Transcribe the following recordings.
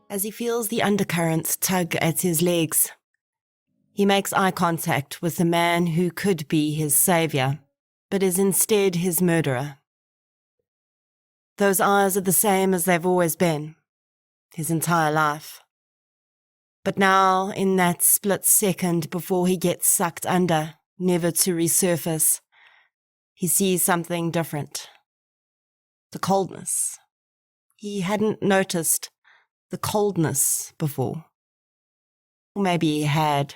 as he feels the undercurrent tug at his legs. He makes eye contact with the man who could be his savior, but is instead his murderer. Those eyes are the same as they've always been, his entire life. But now, in that split second before he gets sucked under, never to resurface, he sees something different. The coldness. He hadn't noticed the coldness before. Or maybe he had,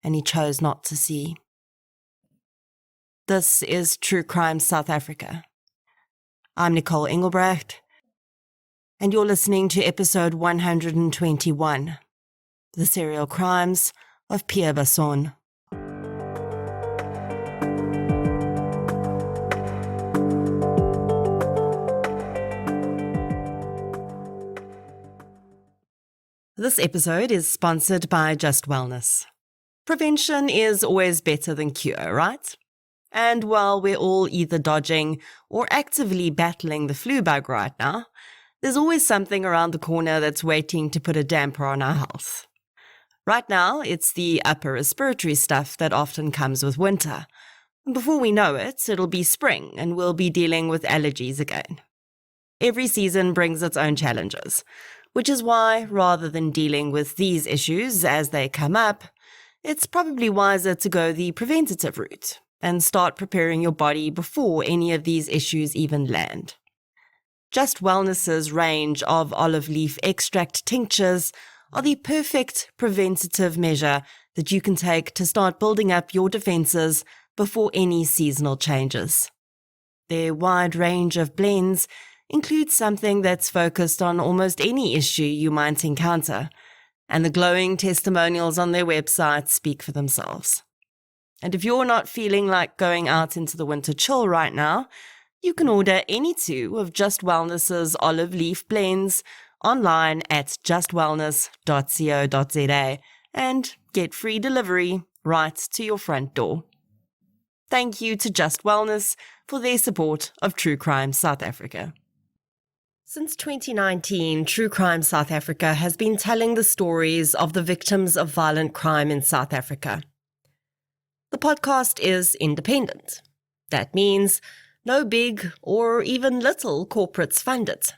and he chose not to see. This is True Crime South Africa. I'm Nicole Engelbrecht, and you're listening to episode 121, The Serial Crimes of Pierre Basson. This episode is sponsored by Just Wellness. Prevention is always better than cure, right? And while we're all either dodging or actively battling the flu bug right now, there's always something around the corner that's waiting to put a damper on our health. Right now, it's the upper respiratory stuff that often comes with winter. And before we know it, it'll be spring and we'll be dealing with allergies again. Every season brings its own challenges, which is why, rather than dealing with these issues as they come up, it's probably wiser to go the preventative route and start preparing your body before any of these issues even land. Just Wellness's range of olive leaf extract tinctures are the perfect preventative measure that you can take to start building up your defenses before any seasonal changes. Their wide range of blends includes something that's focused on almost any issue you might encounter, and the glowing testimonials on their website speak for themselves. And if you're not feeling like going out into the winter chill right now, you can order any two of Just Wellness's olive leaf blends online at justwellness.co.za and get free delivery right to your front door. Thank you to Just Wellness for their support of True Crime South Africa. Since 2019, True Crime South Africa has been telling the stories of the victims of violent crime in South Africa. The podcast is independent. That means no big or even little corporates fund it.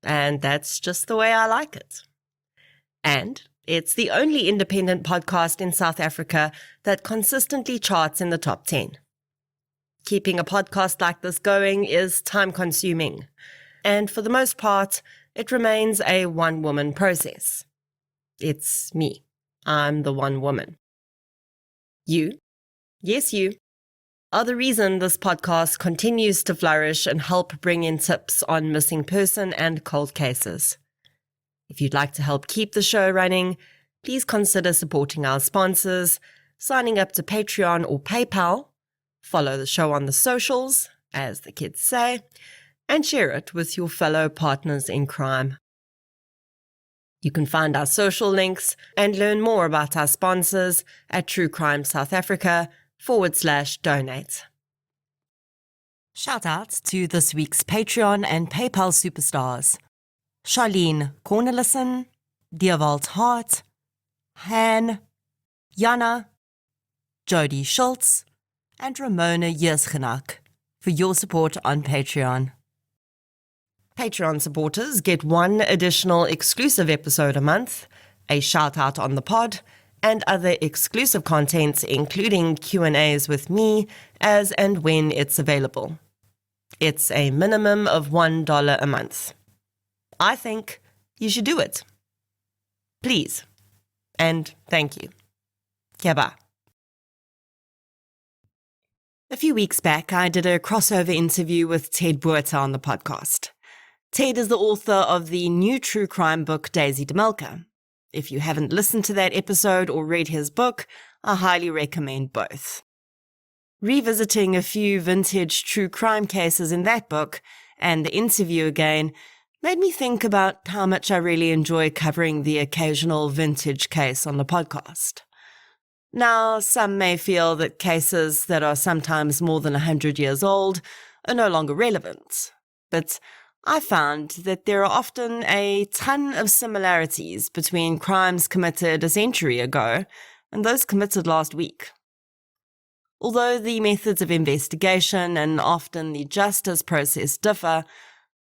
And that's just the way I like it. And it's the only independent podcast in South Africa that consistently charts in the top 10. Keeping a podcast like this going is time-consuming. And for the most part, it remains a one-woman process. It's me. I'm the one woman. You, yes you, are the reason this podcast continues to flourish and help bring in tips on missing person and cold cases. If you'd like to help keep the show running, please consider supporting our sponsors, signing up to Patreon or PayPal, follow the show on the socials, as the kids say, and share it with your fellow partners in crime. You can find our social links and learn more about our sponsors at True Crime South Africa/donate. Shout out to this week's Patreon and PayPal superstars: Charlene Cornelissen, Dierwald Hart, Han, Jana, Jody Schultz, and Ramona Jerschenak for your support on Patreon. Patreon supporters get one additional exclusive episode a month, a shout-out on the pod, and other exclusive content, including Q&As with me as and when it's available. It's a minimum of $1 a month. I think you should do it. Please. And thank you. Keba. A few weeks back, I did a crossover interview with Ted Buerta on the podcast. Ted is the author of the new true crime book, Daisy DeMelka. If you haven't listened to that episode or read his book, I highly recommend both. Revisiting a few vintage true crime cases in that book and the interview again made me think about how much I really enjoy covering the occasional vintage case on the podcast. Now, some may feel that cases that are sometimes more than 100 years old are no longer relevant, but I found that there are often a ton of similarities between crimes committed a century ago and those committed last week. Although the methods of investigation and often the justice process differ,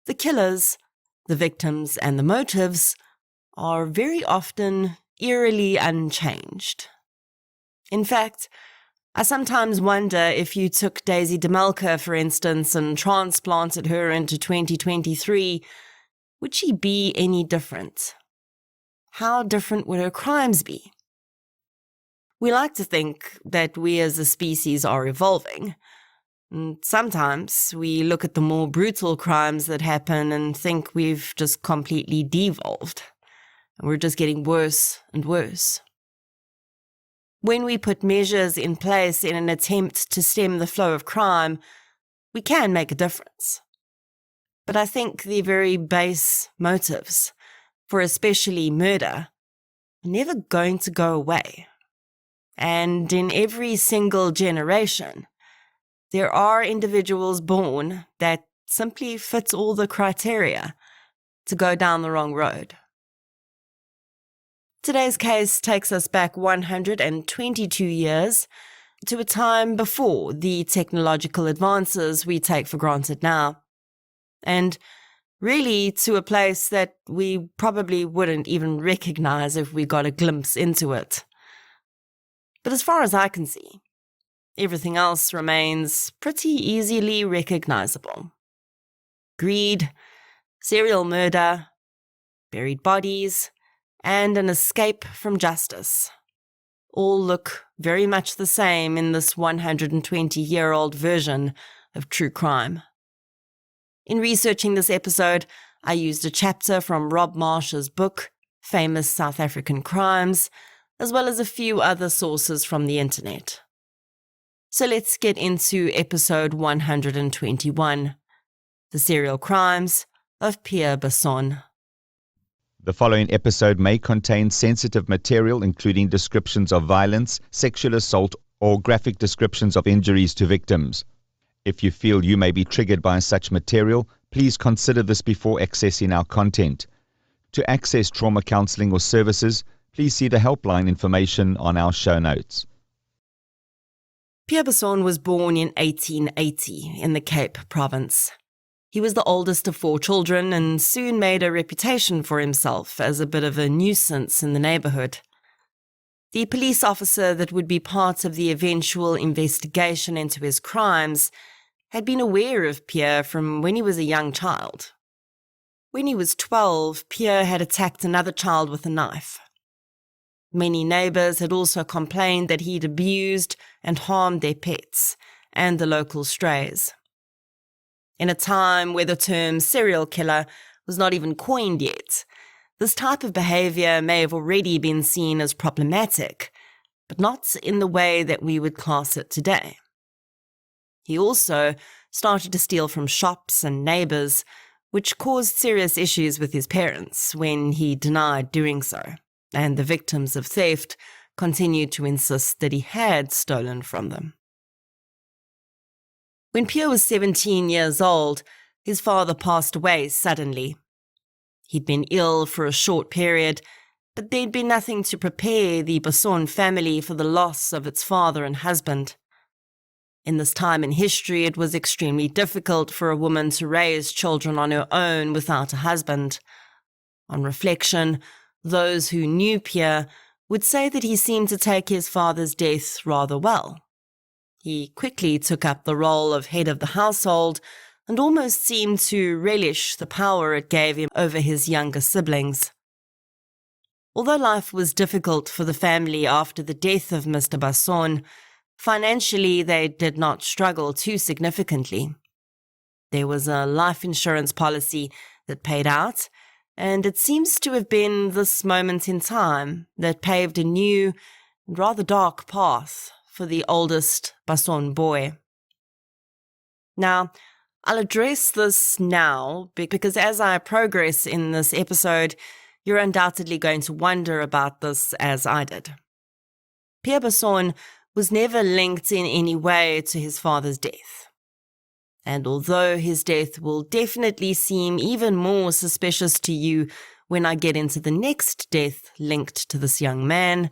the killers, the victims, and the motives are very often eerily unchanged. In fact, I sometimes wonder if you took Daisy DeMelka, for instance, and transplanted her into 2023, would she be any different? How different would her crimes be? We like to think that we as a species are evolving. And sometimes we look at the more brutal crimes that happen and think we've just completely devolved. And we're just getting worse and worse. When we put measures in place in an attempt to stem the flow of crime, we can make a difference. But I think the very base motives, for especially murder, are never going to go away. And in every single generation, there are individuals born that simply fit all the criteria to go down the wrong road. Today's case takes us back 122 years to a time before the technological advances we take for granted now, and really to a place that we probably wouldn't even recognize if we got a glimpse into it. But as far as I can see, everything else remains pretty easily recognizable. Greed, serial murder, buried bodies, and an escape from justice all look very much the same in this 120-year-old version of true crime. In researching this episode, I used a chapter from Rob Marsh's book, Famous South African Crimes, as well as a few other sources from the internet. So let's get into episode 121, The Serial Crimes of Pierre Basson. The following episode may contain sensitive material, including descriptions of violence, sexual assault, or graphic descriptions of injuries to victims. If you feel you may be triggered by such material, please consider this before accessing our content. To access trauma counseling or services, please see the helpline information on our show notes. Pierre Basson was born in 1880 in the Cape Province. He was the oldest of 4 children and soon made a reputation for himself as a bit of a nuisance in the neighborhood. The police officer that would be part of the eventual investigation into his crimes had been aware of Pierre from when he was a young child. When he was 12, Pierre had attacked another child with a knife. Many neighbors had also complained that he'd abused and harmed their pets and the local strays. In a time where the term serial killer was not even coined yet, this type of behavior may have already been seen as problematic, but not in the way that we would class it today. He also started to steal from shops and neighbors, which caused serious issues with his parents when he denied doing so, and the victims of theft continued to insist that he had stolen from them. When Pierre was 17 years old, his father passed away suddenly. He'd been ill for a short period, but there'd been nothing to prepare the Basson family for the loss of its father and husband. In this time in history, it was extremely difficult for a woman to raise children on her own without a husband. On reflection, those who knew Pierre would say that he seemed to take his father's death rather well. He quickly took up the role of head of the household and almost seemed to relish the power it gave him over his younger siblings. Although life was difficult for the family after the death of Mr. Basson, financially they did not struggle too significantly. There was a life insurance policy that paid out, and it seems to have been this moment in time that paved a new and rather dark path for the oldest Basson boy. Now, I'll address this now because as I progress in this episode, you're undoubtedly going to wonder about this as I did. Pierre Basson was never linked in any way to his father's death. And although his death will definitely seem even more suspicious to you when I get into the next death linked to this young man,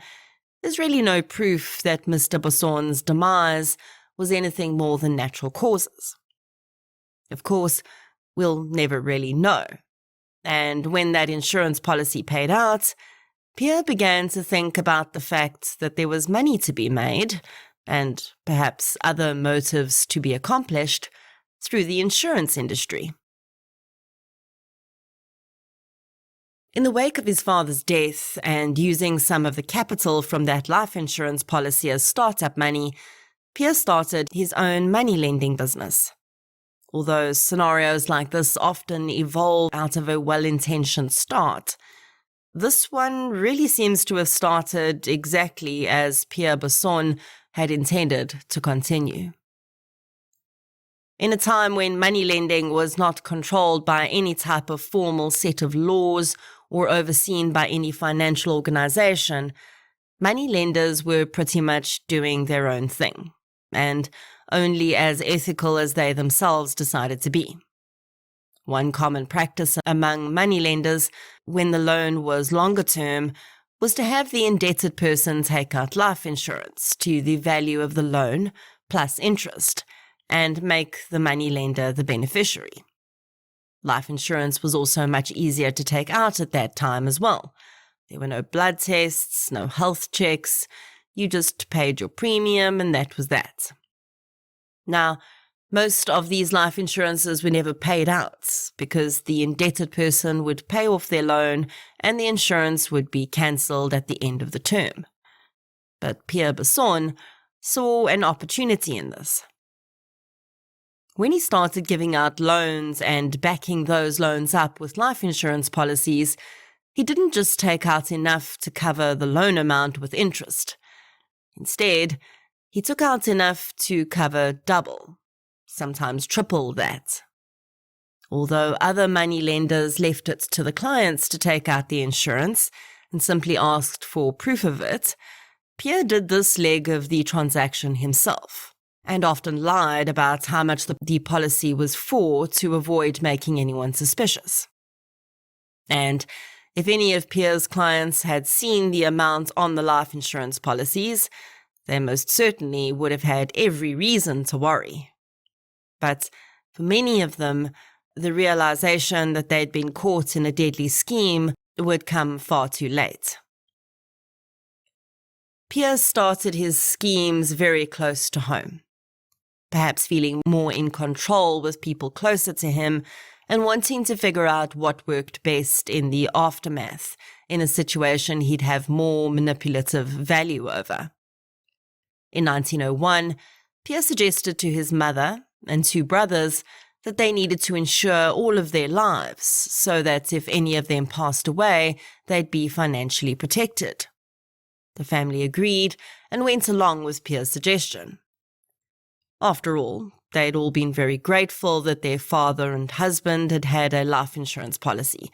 there's really no proof that Mr. Basson's demise was anything more than natural causes. Of course, we'll never really know. And when that insurance policy paid out, Pierre began to think about the fact that there was money to be made, and perhaps other motives to be accomplished, through the insurance industry. In the wake of his father's death, and using some of the capital from that life insurance policy as startup money, Pierre started his own money-lending business. Although scenarios like this often evolve out of a well-intentioned start, this one really seems to have started exactly as Pierre Basson had intended to continue. In a time when money lending was not controlled by any type of formal set of laws or overseen by any financial organization, money lenders were pretty much doing their own thing, and only as ethical as they themselves decided to be. One common practice among money lenders, when the loan was longer term, was to have the indebted person take out life insurance to the value of the loan plus interest, and make the moneylender the beneficiary. Life insurance was also much easier to take out at that time as well. There were no blood tests, no health checks. You just paid your premium and that was that. Now, most of these life insurances were never paid out because the indebted person would pay off their loan and the insurance would be cancelled at the end of the term. But Pierre Basson saw an opportunity in this. When he started giving out loans and backing those loans up with life insurance policies, he didn't just take out enough to cover the loan amount with interest. Instead, he took out enough to cover double, sometimes triple that. Although other money lenders left it to the clients to take out the insurance and simply asked for proof of it, Pierre did this leg of the transaction himself, and often lied about how much the policy was for to avoid making anyone suspicious. And if any of Pierre's clients had seen the amount on the life insurance policies, they most certainly would have had every reason to worry. But for many of them, the realization that they'd been caught in a deadly scheme would come far too late. Pierre started his schemes very close to home, perhaps feeling more in control with people closer to him and wanting to figure out what worked best in the aftermath in a situation he'd have more manipulative value over. In 1901, Pierre suggested to his mother and two brothers that they needed to insure all of their lives so that if any of them passed away, they'd be financially protected. The family agreed and went along with Pierre's suggestion. After all, they'd all been very grateful that their father and husband had had a life insurance policy,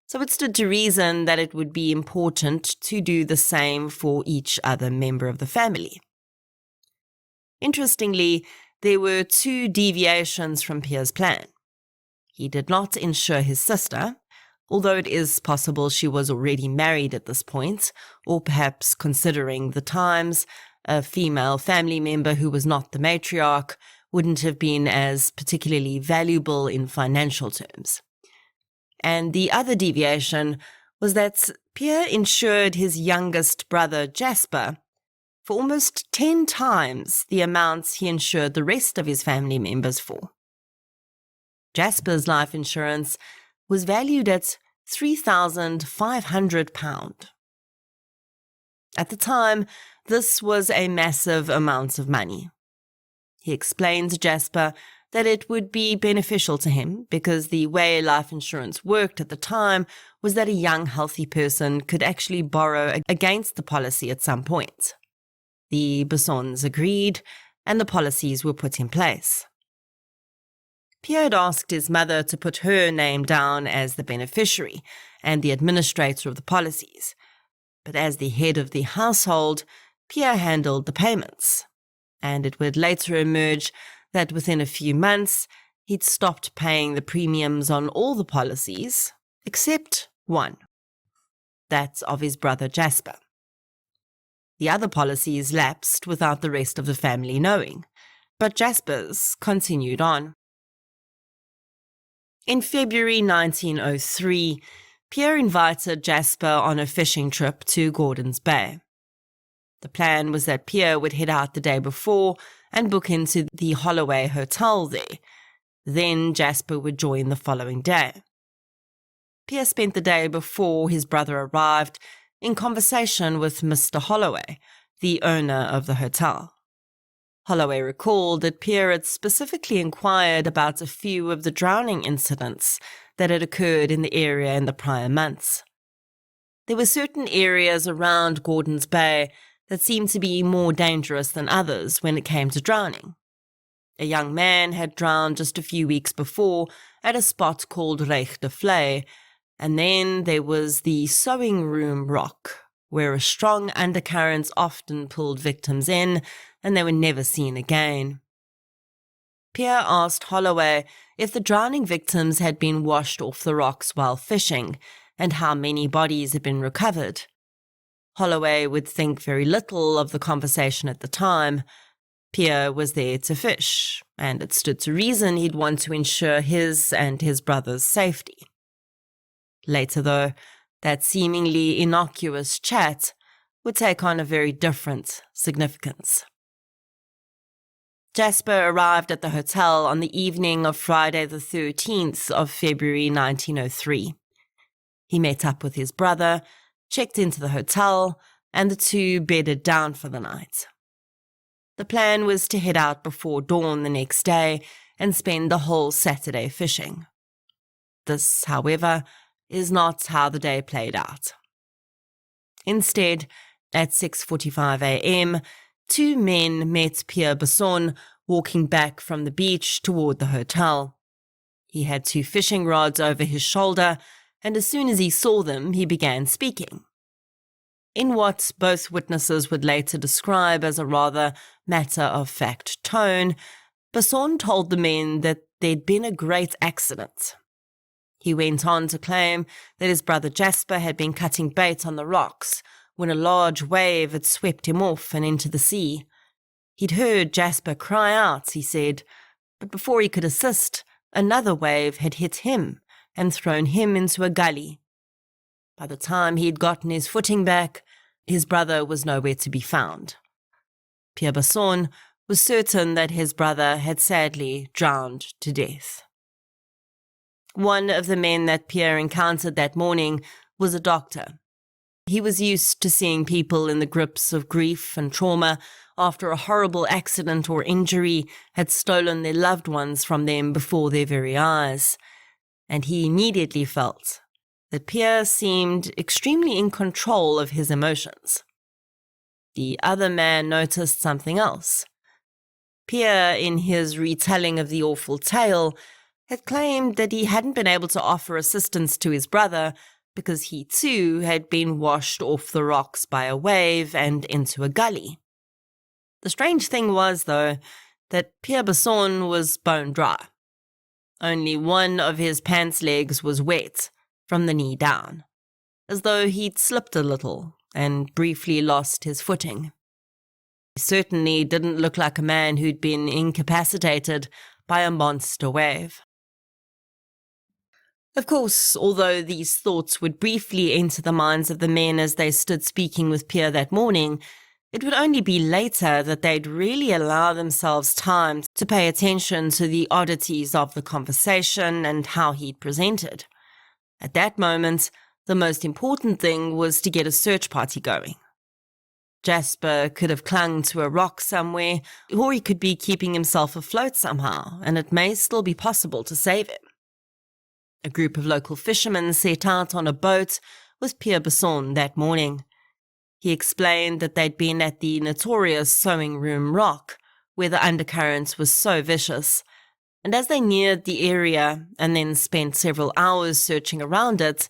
so it stood to reason that it would be important to do the same for each other member of the family. Interestingly, there were two deviations from Pierre's plan. He did not insure his sister, although it is possible she was already married at this point, or perhaps, considering the times, a female family member who was not the matriarch wouldn't have been as particularly valuable in financial terms. And the other deviation was that Pierre insured his youngest brother, Jasper, for almost 10 times the amounts he insured the rest of his family members for. Jasper's life insurance was valued at £3,500. At the time, this was a massive amount of money. He explained to Jasper that it would be beneficial to him because the way life insurance worked at the time was that a young, healthy person could actually borrow against the policy at some point. The Bassons agreed, and the policies were put in place. Pierre had asked his mother to put her name down as the beneficiary and the administrator of the policies, but as the head of the household, Pierre handled the payments, and it would later emerge that within a few months, he'd stopped paying the premiums on all the policies, except one. That of his brother Jasper. The other policies lapsed without the rest of the family knowing, but Jasper's continued on. In February 1903, Pierre invited Jasper on a fishing trip to Gordon's Bay. The plan was that Pierre would head out the day before and book into the Holloway Hotel there. Then Jasper would join the following day. Pierre spent the day before his brother arrived in conversation with Mr. Holloway, the owner of the hotel. Holloway recalled that Pierre had specifically inquired about a few of the drowning incidents that had occurred in the area in the prior months. There were certain areas around Gordon's Bay that seemed to be more dangerous than others when it came to drowning. A young man had drowned just a few weeks before at a spot called Reich de Vlei, and then there was the sewing room rock, where a strong undercurrent often pulled victims in, and they were never seen again. Pierre asked Holloway if the drowning victims had been washed off the rocks while fishing, and how many bodies had been recovered. Holloway would think very little of the conversation at the time. Pierre was there to fish, and it stood to reason he'd want to ensure his and his brother's safety. Later, though, that seemingly innocuous chat would take on a very different significance. Jasper arrived at the hotel on the evening of Friday the 13th of February 1903. He met up with his brother, checked into the hotel, and the two bedded down for the night. The plan was to head out before dawn the next day and spend the whole Saturday fishing. This, however, is not how the day played out. Instead, at 6:45 a.m., two men met Pierre Basson walking back from the beach toward the hotel. He had two fishing rods over his shoulder, and as soon as he saw them, he began speaking. In what both witnesses would later describe as a rather matter-of-fact tone, Basson told the men that there'd been a great accident. He went on to claim that his brother Jasper had been cutting bait on the rocks when a large wave had swept him off and into the sea. He'd heard Jasper cry out, he said, but before he could assist, another wave had hit him and thrown him into a gully. By the time he had gotten his footing back, his brother was nowhere to be found. Pierre Basson was certain that his brother had sadly drowned to death. One of the men that Pierre encountered that morning was a doctor. He was used to seeing people in the grips of grief and trauma after a horrible accident or injury had stolen their loved ones from them before their very eyes, and he immediately felt that Pierre seemed extremely in control of his emotions. The other man noticed something else. Pierre, in his retelling of the awful tale, had claimed that he hadn't been able to offer assistance to his brother because he too had been washed off the rocks by a wave and into a gully. The strange thing was, though, that Pierre Basson was bone dry. Only one of his pants legs was wet from the knee down, as though he'd slipped a little and briefly lost his footing. He certainly didn't look like a man who'd been incapacitated by a monster wave. Of course, although these thoughts would briefly enter the minds of the men as they stood speaking with Pierre that morning, it would only be later that they'd really allow themselves time to pay attention to the oddities of the conversation and how he'd presented. At that moment, the most important thing was to get a search party going. Jasper could have clung to a rock somewhere, or he could be keeping himself afloat somehow, and it may still be possible to save him. A group of local fishermen set out on a boat with Pierre Basson that morning. He explained that they'd been at the notorious sewing room rock, where the undercurrent was so vicious, and as they neared the area and then spent several hours searching around it,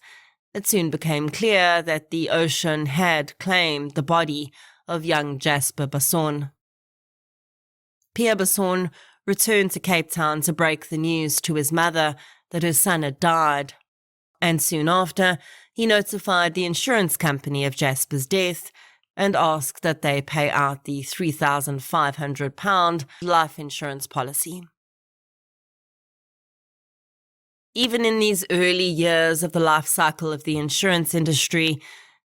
it soon became clear that the ocean had claimed the body of young Jasper Basson. Pierre Basson returned to Cape Town to break the news to his mother that her son had died. And soon after, he notified the insurance company of Jasper's death and asked that they pay out the £3,500 life insurance policy. Even in these early years of the life cycle of the insurance industry,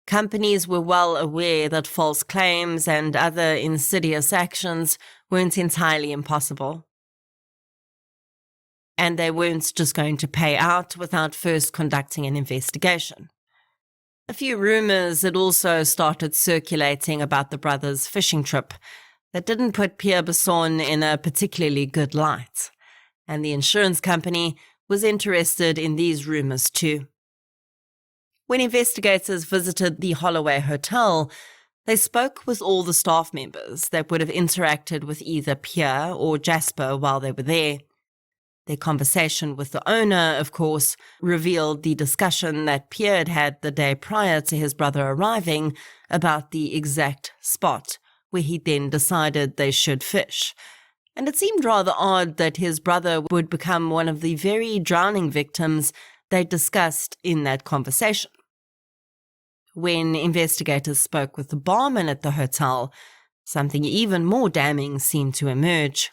companies were well aware that false claims and other insidious actions weren't entirely impossible. And they weren't just going to pay out without first conducting an investigation. A few rumors had also started circulating about the brothers' fishing trip that didn't put Pierre Basson in a particularly good light, and the insurance company was interested in these rumors too. When investigators visited the Holloway Hotel, they spoke with all the staff members that would have interacted with either Pierre or Jasper while they were there. Their conversation with the owner, of course, revealed the discussion that Pierre had had the day prior to his brother arriving about the exact spot where he then decided they should fish. And it seemed rather odd that his brother would become one of the very drowning victims they discussed in that conversation. When investigators spoke with the barman at the hotel, something even more damning seemed to emerge.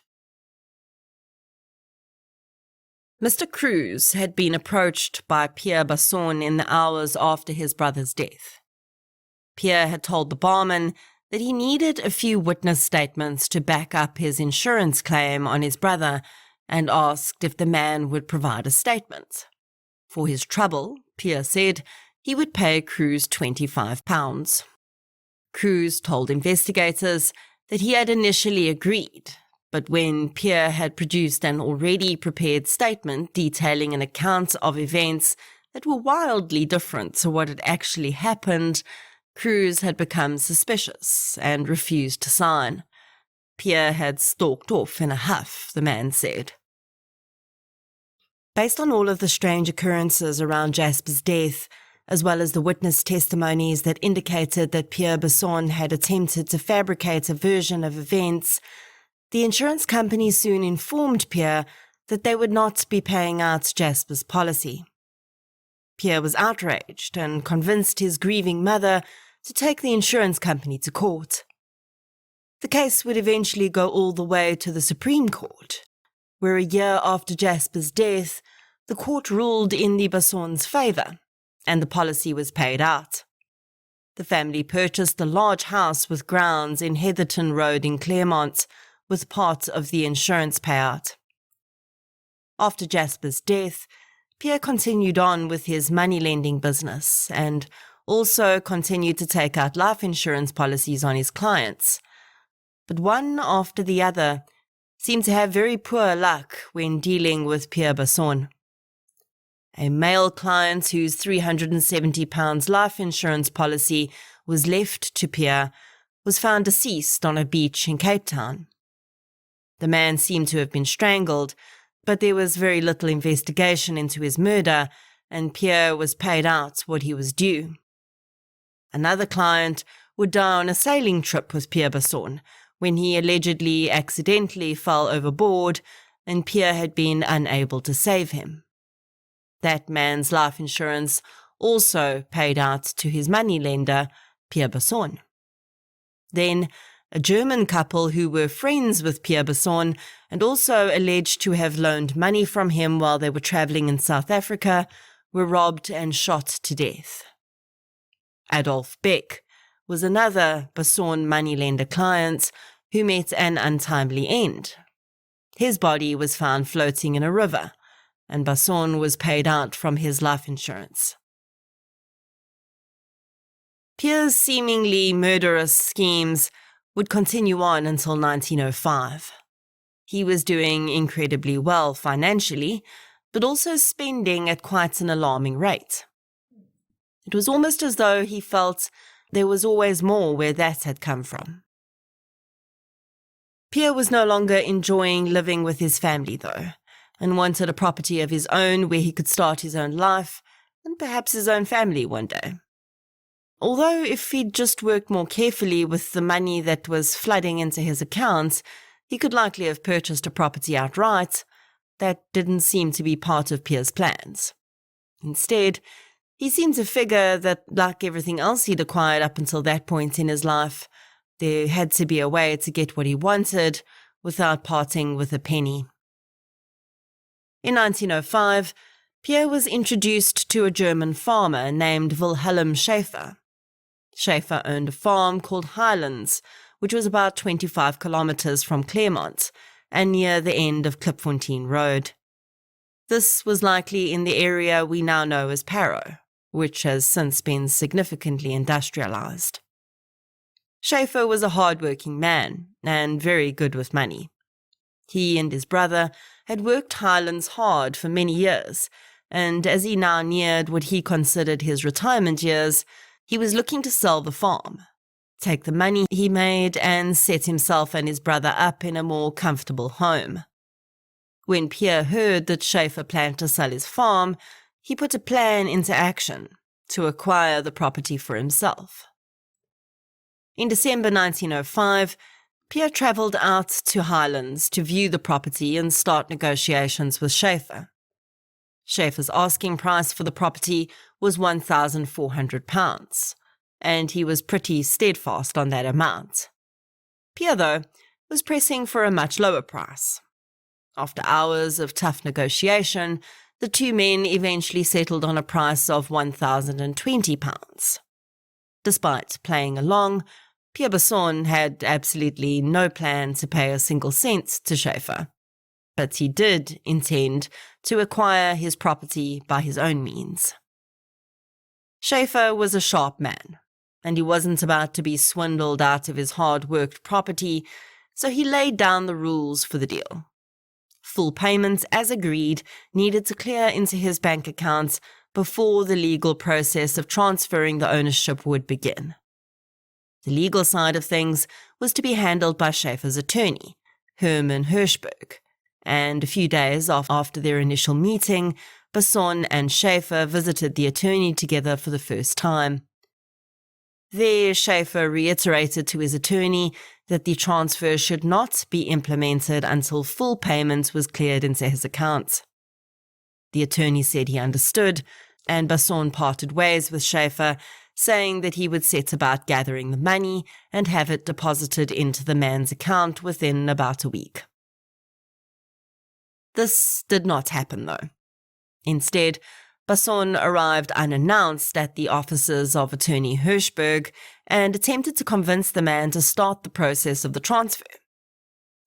Mr. Cruz had been approached by Pierre Basson in the hours after his brother's death. Pierre had told the barman that he needed a few witness statements to back up his insurance claim on his brother and asked if the man would provide a statement. For his trouble, Pierre said he would pay Cruz £25. Cruz told investigators that he had initially agreed, but when Pierre had produced an already prepared statement detailing an account of events that were wildly different to what had actually happened, Cruz had become suspicious and refused to sign. Pierre had stalked off in a huff, the man said. Based on all of the strange occurrences around Jasper's death, as well as the witness testimonies that indicated that Pierre Basson had attempted to fabricate a version of events, the insurance company soon informed Pierre that they would not be paying out Jasper's policy. Pierre was outraged and convinced his grieving mother to take the insurance company to court. The case would eventually go all the way to the Supreme Court, where a year after Jasper's death, the court ruled in the Bassons' favour, and the policy was paid out. The family purchased a large house with grounds in Heatherton Road in Claremont, with part of the insurance payout. After Jasper's death, Pierre continued on with his money-lending business and also continued to take out life insurance policies on his clients. But one after the other seemed to have very poor luck when dealing with Pierre Basson. A male client whose £370 life insurance policy was left to Pierre was found deceased on a beach in Cape Town. The man seemed to have been strangled, but there was very little investigation into his murder, and Pierre was paid out what he was due. Another client would die on a sailing trip with Pierre Basson when he allegedly accidentally fell overboard and Pierre had been unable to save him. That man's life insurance also paid out to his moneylender, Pierre Basson. Then, a German couple who were friends with Pierre Basson and also alleged to have loaned money from him while they were travelling in South Africa were robbed and shot to death. Adolf Beck was another Basson moneylender client who met an untimely end. His body was found floating in a river, and Basson was paid out from his life insurance. Pierre's seemingly murderous schemes would continue on until 1905. He was doing incredibly well financially, but also spending at quite an alarming rate. It was almost as though he felt there was always more where that had come from. Pierre was no longer enjoying living with his family, though, and wanted a property of his own where he could start his own life and perhaps his own family one day. Although if he'd just worked more carefully with the money that was flooding into his accounts, He could likely have purchased a property outright. That didn't seem to be part of Pierre's plans. Instead, he seemed to figure that, like everything else he'd acquired up until that point in his life, there had to be a way to get what he wanted without parting with a penny. In 1905, Pierre was introduced to a German farmer named Wilhelm Schaefer. Schaefer owned a farm called Highlands, which was about 25 kilometers from Claremont and near the end of Klipfontein Road. This was likely in the area we now know as Parow, which has since been significantly industrialized. Schaefer was a hard-working man and very good with money. He and his brother had worked Highlands hard for many years, and as he now neared what he considered his retirement years, he was looking to sell the farm, take the money he made, and set himself and his brother up in a more comfortable home. When Pierre heard that Schaefer planned to sell his farm, he put a plan into action to acquire the property for himself. In December 1905, Pierre travelled out to Highlands to view the property and start negotiations with Schaefer. Schaefer's asking price for the property was £1,400, and he was pretty steadfast on that amount. Pierre, though, was pressing for a much lower price. After hours of tough negotiation, the two men eventually settled on a price of £1,020. Despite playing along, Pierre Basson had absolutely no plan to pay a single cent to Schaefer, but he did intend to acquire his property by his own means. Schaefer was a sharp man, and he wasn't about to be swindled out of his hard-worked property, so he laid down the rules for the deal. Full payments, as agreed, needed to clear into his bank accounts before the legal process of transferring the ownership would begin. The legal side of things was to be handled by Schaefer's attorney, Herman Hirschberg, and a few days after their initial meeting, Basson and Schaefer visited the attorney together for the first time. There, Schaefer reiterated to his attorney that the transfer should not be implemented until full payment was cleared into his account. The attorney said he understood, and Basson parted ways with Schaefer, saying that he would set about gathering the money and have it deposited into the man's account within about a week. This did not happen, though. Instead, Basson arrived unannounced at the offices of attorney Hirschberg and attempted to convince the man to start the process of the transfer.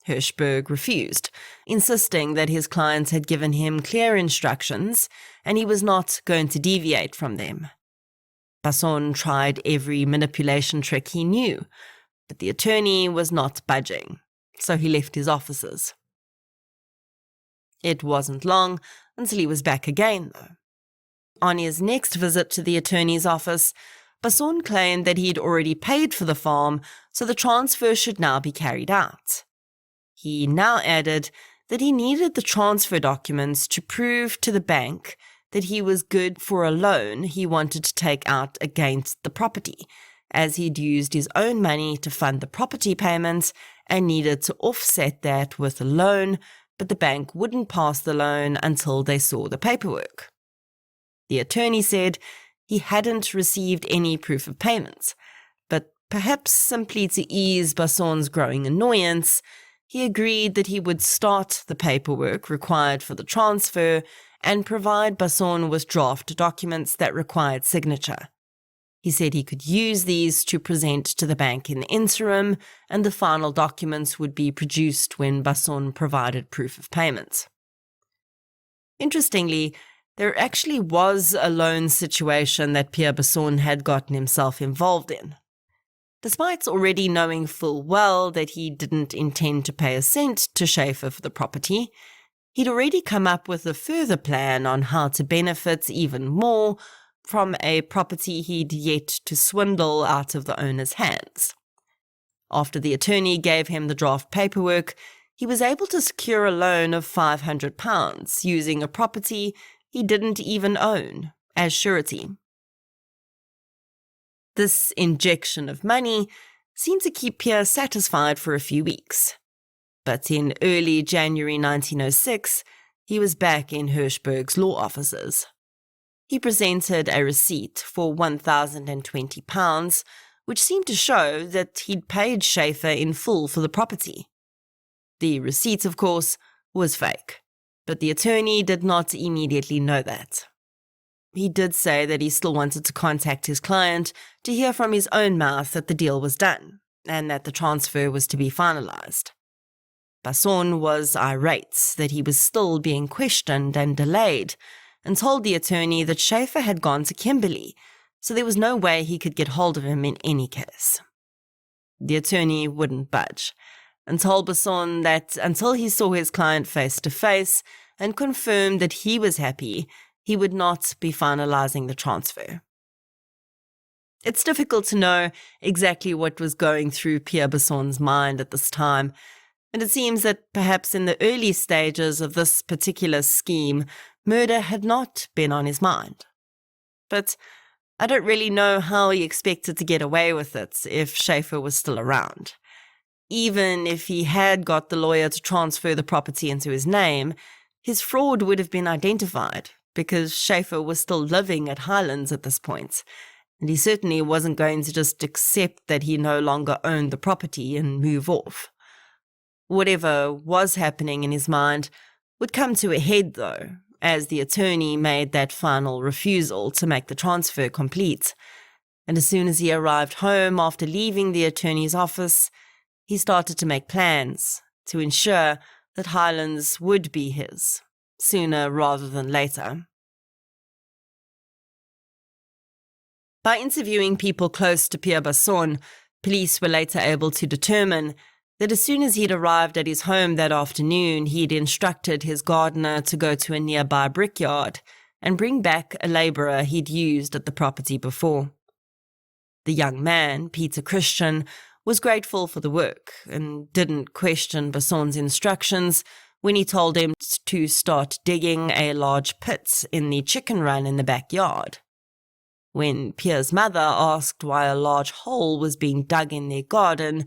Hirschberg refused, insisting that his clients had given him clear instructions and he was not going to deviate from them. Basson tried every manipulation trick he knew, but the attorney was not budging, so he left his offices. It wasn't long until he was back again, though. On his next visit to the attorney's office, Basson claimed that he had already paid for the farm, so the transfer should now be carried out. He now added that he needed the transfer documents to prove to the bank that he was good for a loan he wanted to take out against the property, as he'd used his own money to fund the property payments and needed to offset that with a loan, but the bank wouldn't pass the loan until they saw the paperwork. The attorney said he hadn't received any proof of payment, but perhaps simply to ease Basson's growing annoyance, he agreed that he would start the paperwork required for the transfer and provide Basson with draft documents that required signature. He said he could use these to present to the bank in the interim, and the final documents would be produced when Basson provided proof of payment. Interestingly, there actually was a loan situation that Pierre Basson had gotten himself involved in. Despite already knowing full well that he didn't intend to pay a cent to Schaefer for the property, he'd already come up with a further plan on how to benefit even more from a property he'd yet to swindle out of the owner's hands. After the attorney gave him the draft paperwork, he was able to secure a loan of £500 using a property he didn't even own as surety. This injection of money seemed to keep Pierre satisfied for a few weeks. But in early January 1906, he was back in Hirschberg's law offices. He presented a receipt for £1,020, which seemed to show that he'd paid Schaefer in full for the property. The receipt, of course, was fake, but the attorney did not immediately know that. He did say that he still wanted to contact his client to hear from his own mouth that the deal was done and that the transfer was to be finalized. Basson was irate that he was still being questioned and delayed, and told the attorney that Schaefer had gone to Kimberley, so there was no way he could get hold of him in any case. The attorney wouldn't budge, and told Basson that until he saw his client face to face and confirmed that he was happy, he would not be finalizing the transfer. It's difficult to know exactly what was going through Pierre Basson's mind at this time, and it seems that perhaps in the early stages of this particular scheme, murder had not been on his mind. But I don't really know how he expected to get away with it if Schaefer was still around. Even if he had got the lawyer to transfer the property into his name, his fraud would have been identified because Schaefer was still living at Highlands at this point, and he certainly wasn't going to just accept that he no longer owned the property and move off. Whatever was happening in his mind would come to a head, though, as the attorney made that final refusal to make the transfer complete. And as soon as he arrived home after leaving the attorney's office, he started to make plans to ensure that Highlands would be his, sooner rather than later. By interviewing people close to Pierre Basson, police were later able to determine that as soon as he'd arrived at his home that afternoon, he'd instructed his gardener to go to a nearby brickyard and bring back a labourer he'd used at the property before. The young man, Peter Christian, was grateful for the work and didn't question Basson's instructions when he told him to start digging a large pit in the chicken run in the backyard. When Pierre's mother asked why a large hole was being dug in their garden,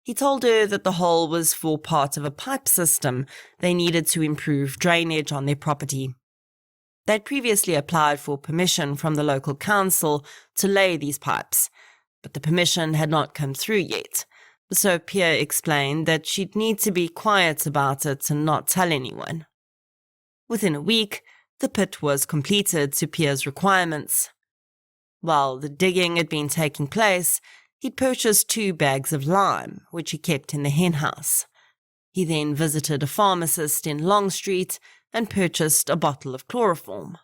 he told her that the hole was for part of a pipe system they needed to improve drainage on their property. They'd previously applied for permission from the local council to lay these pipes, but the permission had not come through yet, so Pierre explained that she'd need to be quiet about it and not tell anyone. Within a week, the pit was completed to Pierre's requirements. While the digging had been taking place, he'd purchased 2 bags of lime, which he kept in the henhouse. He then visited a pharmacist in Long Street and purchased a bottle of chloroform.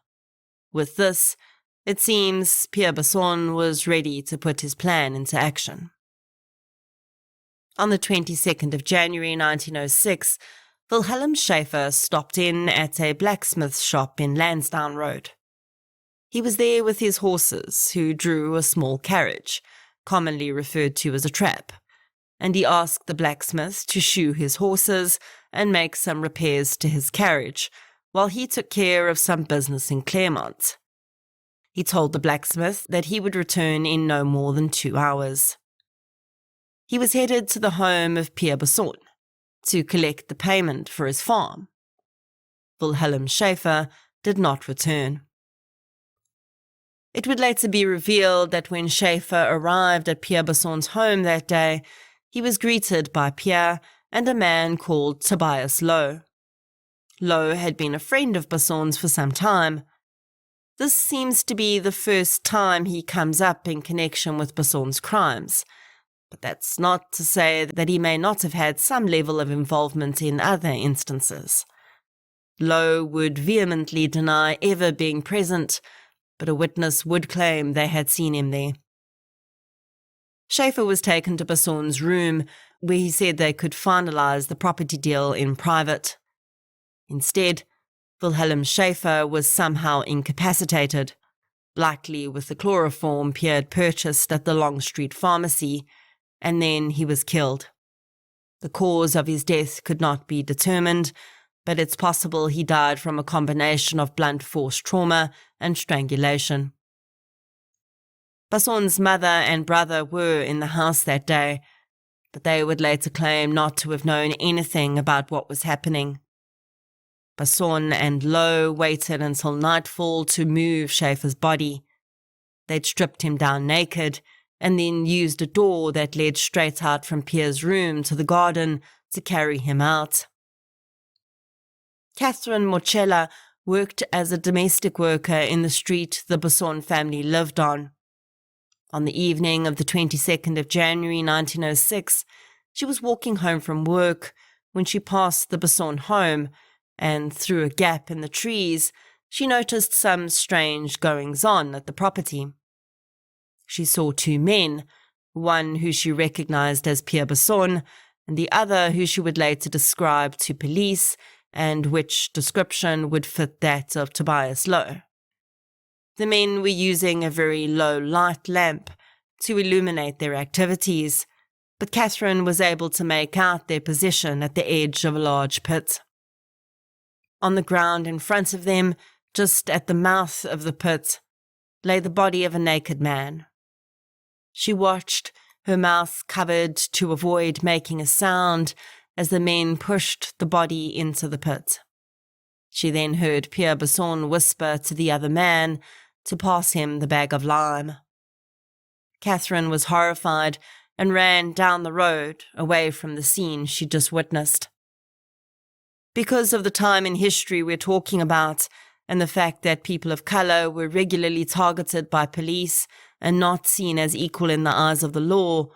With this, it seems Pierre Basson was ready to put his plan into action. On the 22nd of January 1906, Wilhelm Schaefer stopped in at a blacksmith's shop in Lansdowne Road. He was there with his horses, who drew a small carriage, commonly referred to as a trap, and he asked the blacksmith to shoe his horses and make some repairs to his carriage, while he took care of some business in Claremont. He told the blacksmith that he would return in no more than 2 hours. He was headed to the home of Pierre Basson to collect the payment for his farm. Wilhelm Schaefer did not return. It would later be revealed that when Schaefer arrived at Pierre Basson's home that day, he was greeted by Pierre and a man called Tobias Lowe. Lowe had been a friend of Basson's for some time. This seems to be the first time he comes up in connection with Basson's crimes, but that's not to say that he may not have had some level of involvement in other instances. Lowe would vehemently deny ever being present, but a witness would claim they had seen him there. Schaefer was taken to Basson's room, where he said they could finalize the property deal in private. Instead, Wilhelm Schaefer was somehow incapacitated, likely with the chloroform Pierre had purchased at the Long Street pharmacy, and then he was killed. The cause of his death could not be determined, but it's possible he died from a combination of blunt force trauma and strangulation. Basson's mother and brother were in the house that day. but they would later claim not to have known anything about what was happening. Basson and Lowe waited until nightfall to move Schaefer's body. They'd stripped him down naked and then used a door that led straight out from Pierre's room to the garden to carry him out. Catherine Morcella worked as a domestic worker in the street the Basson family lived on. On the evening of the 22nd of January 1906, she was walking home from work when she passed the Basson home, and through a gap in the trees, she noticed some strange goings-on at the property. She saw two men, one who she recognized as Pierre Basson, and the other who she would later describe to police, and which description would fit that of Tobias Lowe. The men were using a very low light lamp to illuminate their activities, but Catherine was able to make out their position at the edge of a large pit. On the ground in front of them, just at the mouth of the pit, lay the body of a naked man. She watched, her mouth covered to avoid making a sound, as the men pushed the body into the pit. She then heard Pierre Basson whisper to the other man to pass him the bag of lime. Catherine was horrified and ran down the road away from the scene she just witnessed. Because of the time in history we're talking about, and the fact that people of colour were regularly targeted by police and not seen as equal in the eyes of the law,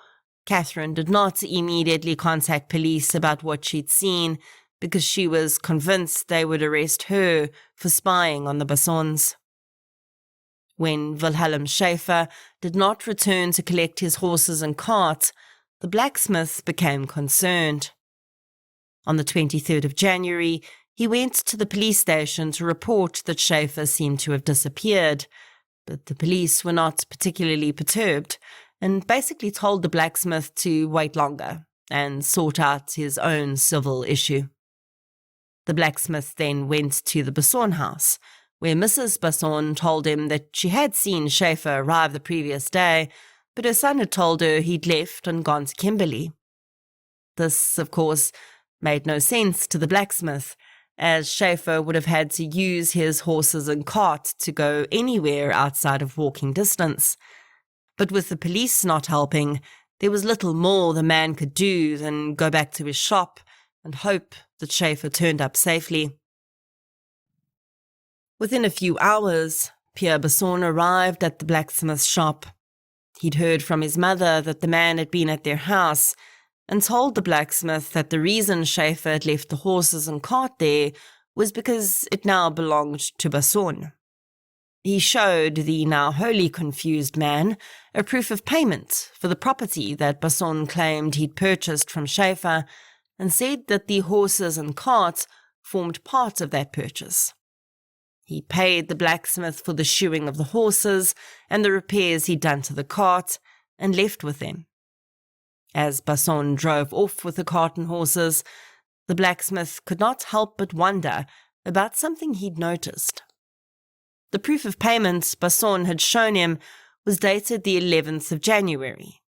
Catherine did not immediately contact police about what she'd seen because she was convinced they would arrest her for spying on the Bassons. When Wilhelm Schaefer did not return to collect his horses and cart, the blacksmith became concerned. On the 23rd of January, he went to the police station to report that Schaefer seemed to have disappeared, but the police were not particularly perturbed and basically told the blacksmith to wait longer and sort out his own civil issue. The blacksmith then went to the Basson house, where Mrs. Basson told him that she had seen Schaefer arrive the previous day, but her son had told her he'd left and gone to Kimberley. This, of course, made no sense to the blacksmith, as Schaefer would have had to use his horses and cart to go anywhere outside of walking distance. But with the police not helping, there was little more the man could do than go back to his shop and hope that Schaefer turned up safely. Within a few hours, Pierre Basson arrived at the blacksmith's shop. He'd heard from his mother that the man had been at their house and told the blacksmith that the reason Schaefer had left the horses and cart there was because it now belonged to Basson. He showed the now wholly confused man a proof of payment for the property that Basson claimed he'd purchased from Schaefer and said that the horses and cart formed part of that purchase. He paid the blacksmith for the shoeing of the horses and the repairs he'd done to the cart and left with them. As Basson drove off with the cart and horses, the blacksmith could not help but wonder about something he'd noticed. The proof of payment Basson had shown him was dated the 11th of January.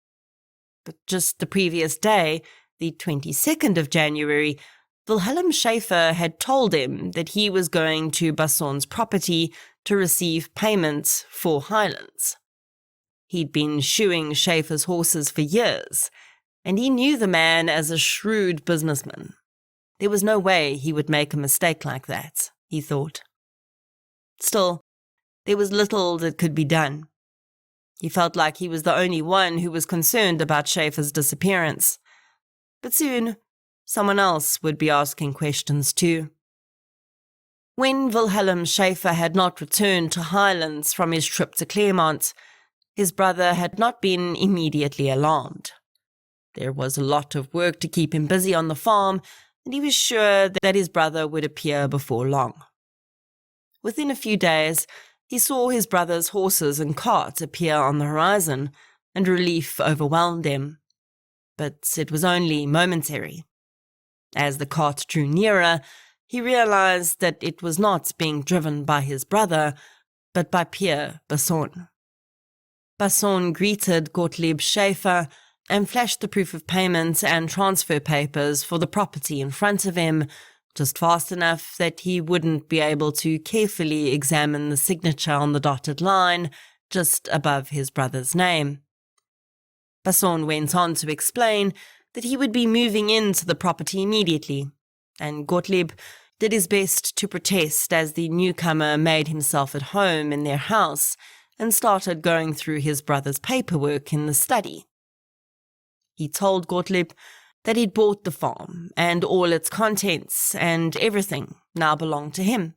But just the previous day, the 22nd of January, Wilhelm Schaefer had told him that he was going to Basson's property to receive payment for Highlands. He'd been shoeing Schaefer's horses for years, and he knew the man as a shrewd businessman. There was no way he would make a mistake like that, he thought. Still, there was little that could be done. He felt like he was the only one who was concerned about Schaefer's disappearance. But soon, someone else would be asking questions too. When Wilhelm Schaefer had not returned to Highlands from his trip to Claremont, his brother had not been immediately alarmed. There was a lot of work to keep him busy on the farm, and he was sure that his brother would appear before long. Within a few days, he saw his brother's horses and cart appear on the horizon, and relief overwhelmed him. But it was only momentary. As the cart drew nearer, he realized that it was not being driven by his brother, but by Pierre Basson. Basson greeted Gottlieb Schaefer and flashed the proof of payment and transfer papers for the property in front of him, just fast enough that he wouldn't be able to carefully examine the signature on the dotted line just above his brother's name. Basson went on to explain that he would be moving into the property immediately, and Gottlieb did his best to protest as the newcomer made himself at home in their house and started going through his brother's paperwork in the study. He told Gottlieb that he'd bought the farm and all its contents, and everything now belonged to him.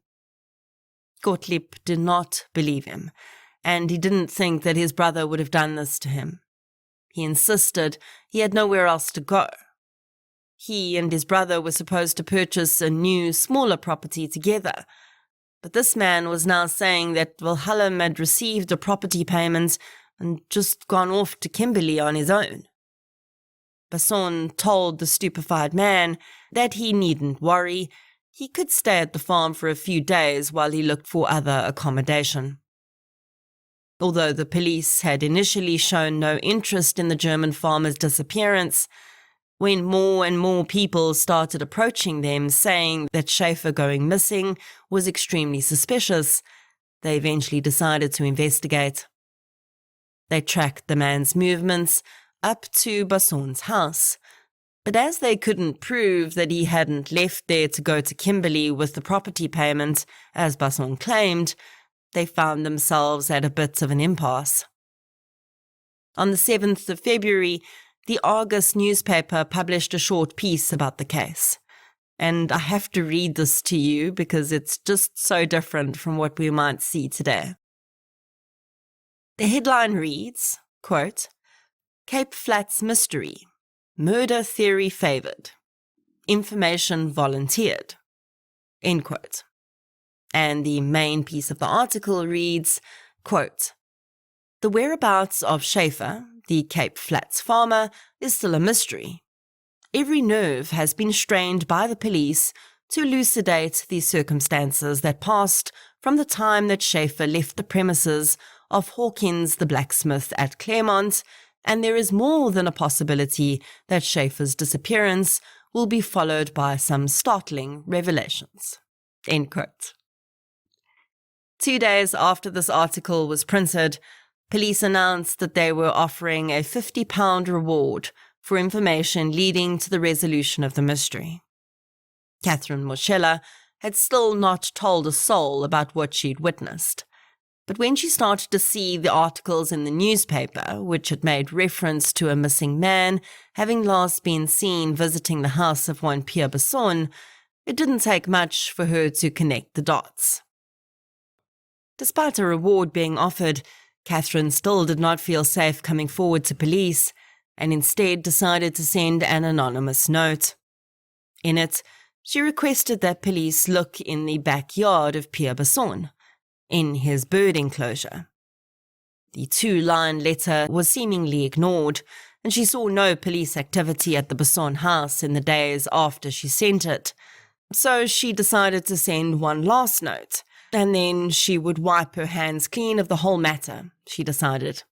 Gottlieb did not believe him, and he didn't think that his brother would have done this to him. He insisted he had nowhere else to go. He and his brother were supposed to purchase a new, smaller property together, but this man was now saying that Wilhelm had received a property payment and just gone off to Kimberley on his own. Basson told the stupefied man that he needn't worry, he could stay at the farm for a few days while he looked for other accommodation. Although the police had initially shown no interest in the German farmer's disappearance, when more and more people started approaching them saying that Schaefer going missing was extremely suspicious, they eventually decided to investigate. They tracked the man's movements up to Basson's house, but as they couldn't prove that he hadn't left there to go to Kimberley with the property payment, as Basson claimed, they found themselves at a bit of an impasse. On the 7th of February, the Argus newspaper published a short piece about the case, and I have to read this to you because it's just so different from what we might see today. The headline reads, quote, "Cape Flats Mystery, Murder Theory Favored, Information Volunteered," end quote. And the main piece of the article reads, quote, "The whereabouts of Schaefer, the Cape Flats farmer, is still a mystery. Every nerve has been strained by the police to elucidate the circumstances that passed from the time that Schaefer left the premises of Hawkins the blacksmith at Claremont, and there is more than a possibility that Schaefer's disappearance will be followed by some startling revelations." End quote. 2 days after this article was printed, police announced that they were offering a £50 reward for information leading to the resolution of the mystery. Catherine Moschella had still not told a soul about what she'd witnessed, but when she started to see the articles in the newspaper, which had made reference to a missing man having last been seen visiting the house of one Pierre Basson, it didn't take much for her to connect the dots. Despite a reward being offered, Catherine still did not feel safe coming forward to police, and instead decided to send an anonymous note. In it, she requested that police look in the backyard of Pierre Basson, in his bird enclosure. The 2-line letter was seemingly ignored, and she saw no police activity at the Basson house in the days after she sent it, so she decided to send one last note, and then she would wipe her hands clean of the whole matter, she decided.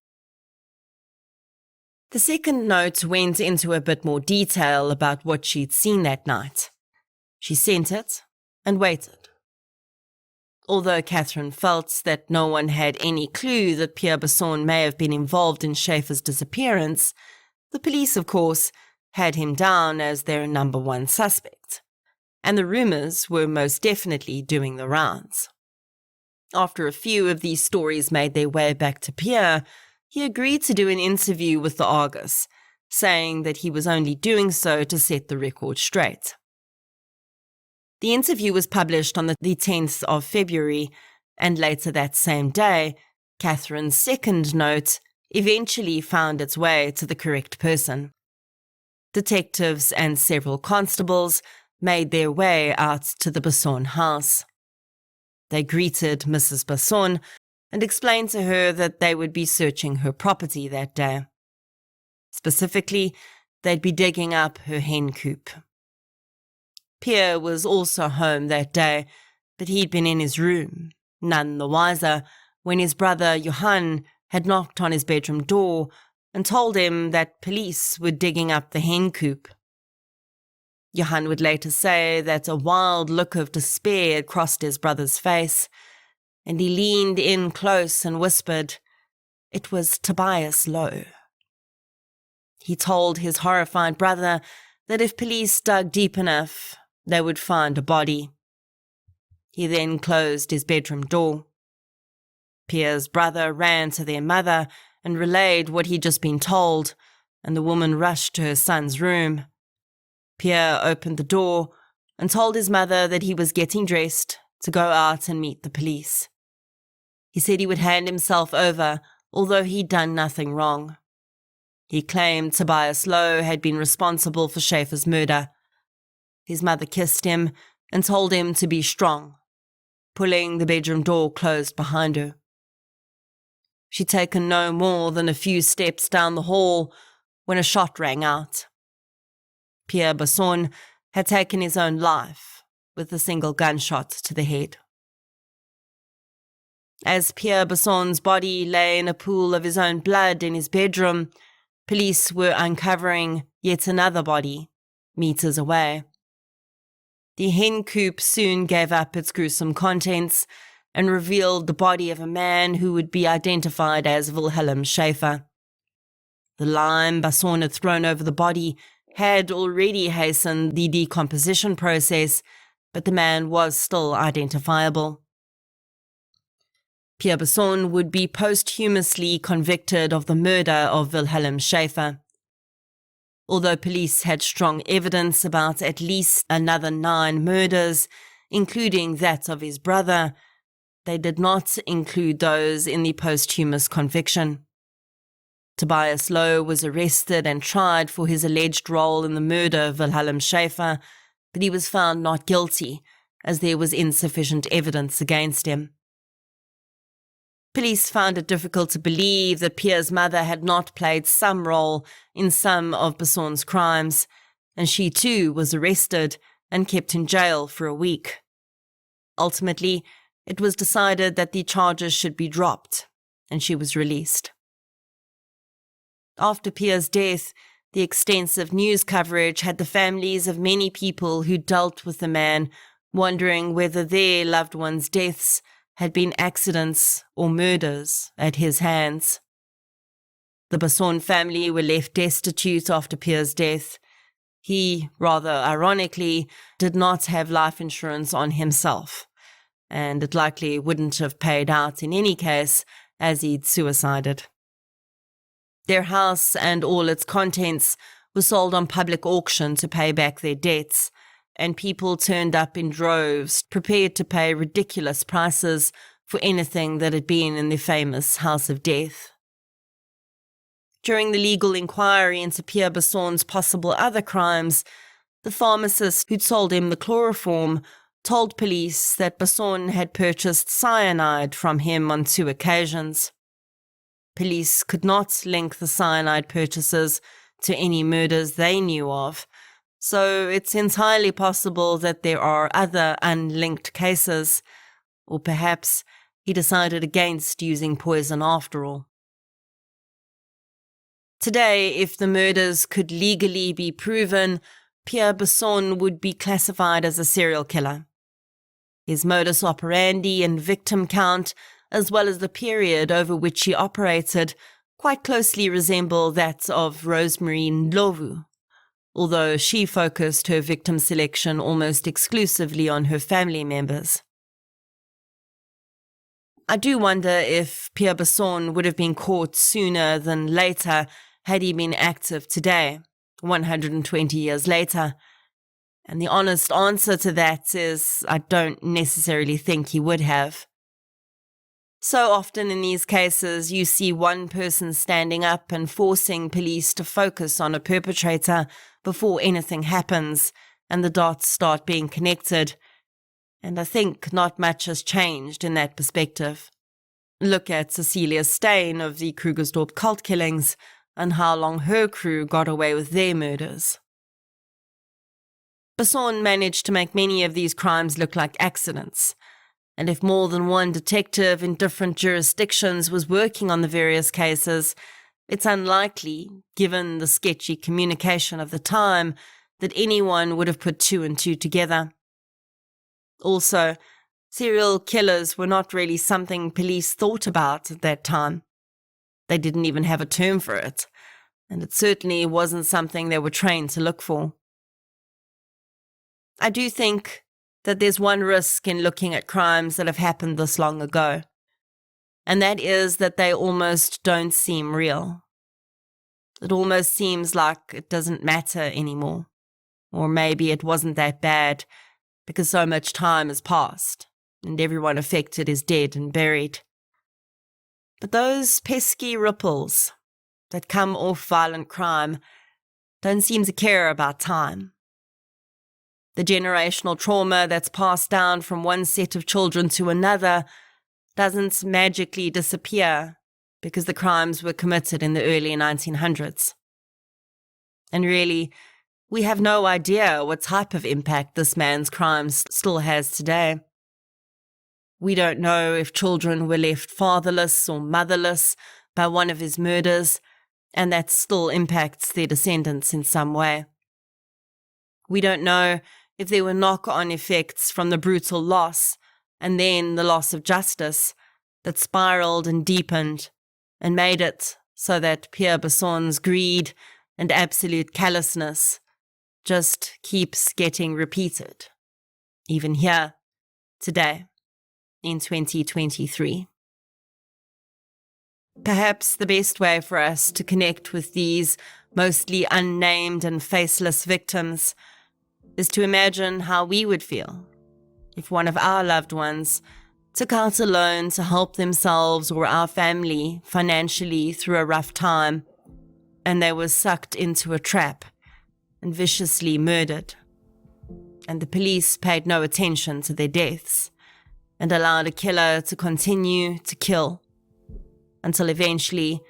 The second note went into a bit more detail about what she'd seen that night. She sent it and waited. Although Catherine felt that no one had any clue that Pierre Basson may have been involved in Schaefer's disappearance, the police, of course, had him down as their number one suspect, and the rumours were most definitely doing the rounds. After a few of these stories made their way back to Pierre, he agreed to do an interview with the Argus, saying that he was only doing so to set the record straight. The interview was published on the 10th of February, and later that same day, Catherine's second note eventually found its way to the correct person. Detectives and several constables made their way out to the Basson house. They greeted Mrs. Basson and explained to her that they would be searching her property that day. Specifically, they'd be digging up her hen coop. Pierre was also home that day, but he'd been in his room, none the wiser, when his brother Johann had knocked on his bedroom door and told him that police were digging up the hen coop. Johann would later say that a wild look of despair had crossed his brother's face, and he leaned in close and whispered, "It was Tobias Lowe." He told his horrified brother that if police dug deep enough, they would find a body. He then closed his bedroom door. Pierre's brother ran to their mother and relayed what he'd just been told, and the woman rushed to her son's room. Pierre opened the door and told his mother that he was getting dressed to go out and meet the police. He said he would hand himself over, although he'd done nothing wrong. He claimed Tobias Lowe had been responsible for Schaefer's murder. His mother kissed him and told him to be strong, pulling the bedroom door closed behind her. She'd taken no more than a few steps down the hall when a shot rang out. Pierre Basson had taken his own life with a single gunshot to the head. As Pierre Basson's body lay in a pool of his own blood in his bedroom, police were uncovering yet another body, meters away. The hen coop soon gave up its gruesome contents and revealed the body of a man who would be identified as Wilhelm Schaefer. The lime Basson had thrown over the body had already hastened the decomposition process, but the man was still identifiable. Pierre Basson would be posthumously convicted of the murder of Wilhelm Schaefer. Although police had strong evidence about at least another 9 murders, including that of his brother, they did not include those in the posthumous conviction. Tobias Lowe was arrested and tried for his alleged role in the murder of Wilhelm Schaefer, but he was found not guilty, as there was insufficient evidence against him. Police found it difficult to believe that Pierre's mother had not played some role in some of Basson's crimes, and she too was arrested and kept in jail for a week. Ultimately, it was decided that the charges should be dropped, and she was released. After Pierre's death, the extensive news coverage had the families of many people who dealt with the man wondering whether their loved ones' deaths had been accidents or murders at his hands. The Basson family were left destitute after Pierre's death. He, rather ironically, did not have life insurance on himself, and it likely wouldn't have paid out in any case, as he'd suicided. Their house and all its contents were sold on public auction to pay back their debts, and people turned up in droves, prepared to pay ridiculous prices for anything that had been in the famous House of Death. During the legal inquiry into Pierre Basson's possible other crimes, the pharmacist who'd sold him the chloroform told police that Basson had purchased cyanide from him on 2 occasions. Police could not link the cyanide purchases to any murders they knew of, so it's entirely possible that there are other unlinked cases, or perhaps he decided against using poison after all. Today, if the murders could legally be proven, Pierre Basson would be classified as a serial killer. His modus operandi and victim count, as well as the period over which he operated, quite closely resemble that of Rosemary Ndlovu, although she focused her victim selection almost exclusively on her family members. I do wonder if Pierre Basson would have been caught sooner than later had he been active today, 120 years later. And the honest answer to that is I don't necessarily think he would have. So often in these cases, you see one person standing up and forcing police to focus on a perpetrator before anything happens and the dots start being connected. And I think not much has changed in that perspective. Look at Cecilia Stein of the Krugersdorp cult killings and how long her crew got away with their murders. Basson managed to make many of these crimes look like accidents, and if more than one detective in different jurisdictions was working on the various cases, It's unlikely, given the sketchy communication of the time, that anyone would have put two and two together. Also, serial killers were not really something police thought about at that time. They didn't even have a term for it, and it certainly wasn't something they were trained to look for. I do think that there's one risk in looking at crimes that have happened this long ago, and that is that they almost don't seem real. It almost seems like it doesn't matter anymore, or maybe it wasn't that bad because so much time has passed and everyone affected is dead and buried. But those pesky ripples that come off violent crime don't seem to care about time. The generational trauma that's passed down from one set of children to another doesn't magically disappear because the crimes were committed in the early 1900s. And really, we have no idea what type of impact this man's crimes still has today. We don't know if children were left fatherless or motherless by one of his murders, and that still impacts their descendants in some way. We don't know if there were knock-on effects from the brutal loss and then the loss of justice that spiraled and deepened and made it so that Pierre Basson's greed and absolute callousness just keeps getting repeated, even here, today, in 2023. Perhaps the best way for us to connect with these mostly unnamed and faceless victims is to imagine how we would feel if one of our loved ones took out a loan to help themselves or our family financially through a rough time, and they were sucked into a trap and viciously murdered, and the police paid no attention to their deaths and allowed a killer to continue to kill until eventually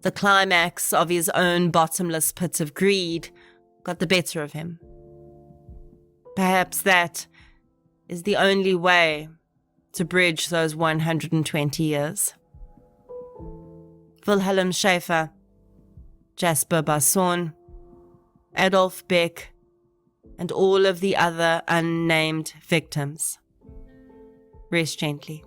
the climax of his own bottomless pit of greed got the better of him. Perhaps that is the only way to bridge those 120 years. Wilhelm Schaefer, Jasper Basson, Adolf Beck, and all of the other unnamed victims. Rest gently.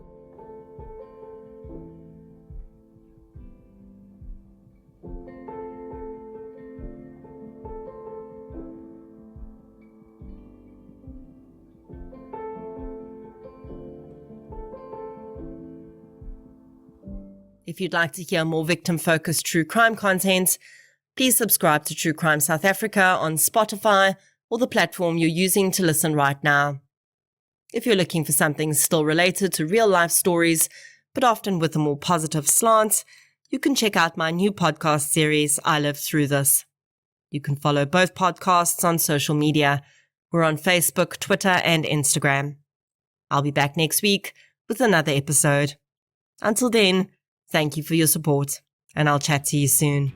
If you'd like to hear more victim-focused true crime content, please subscribe to True Crime South Africa on Spotify or the platform you're using to listen right now. If you're looking for something still related to real-life stories, but often with a more positive slant, you can check out my new podcast series, I Lived Through This. You can follow both podcasts on social media. We're on Facebook, Twitter, and Instagram. I'll be back next week with another episode. Until then, thank you for your support, and I'll chat to you soon.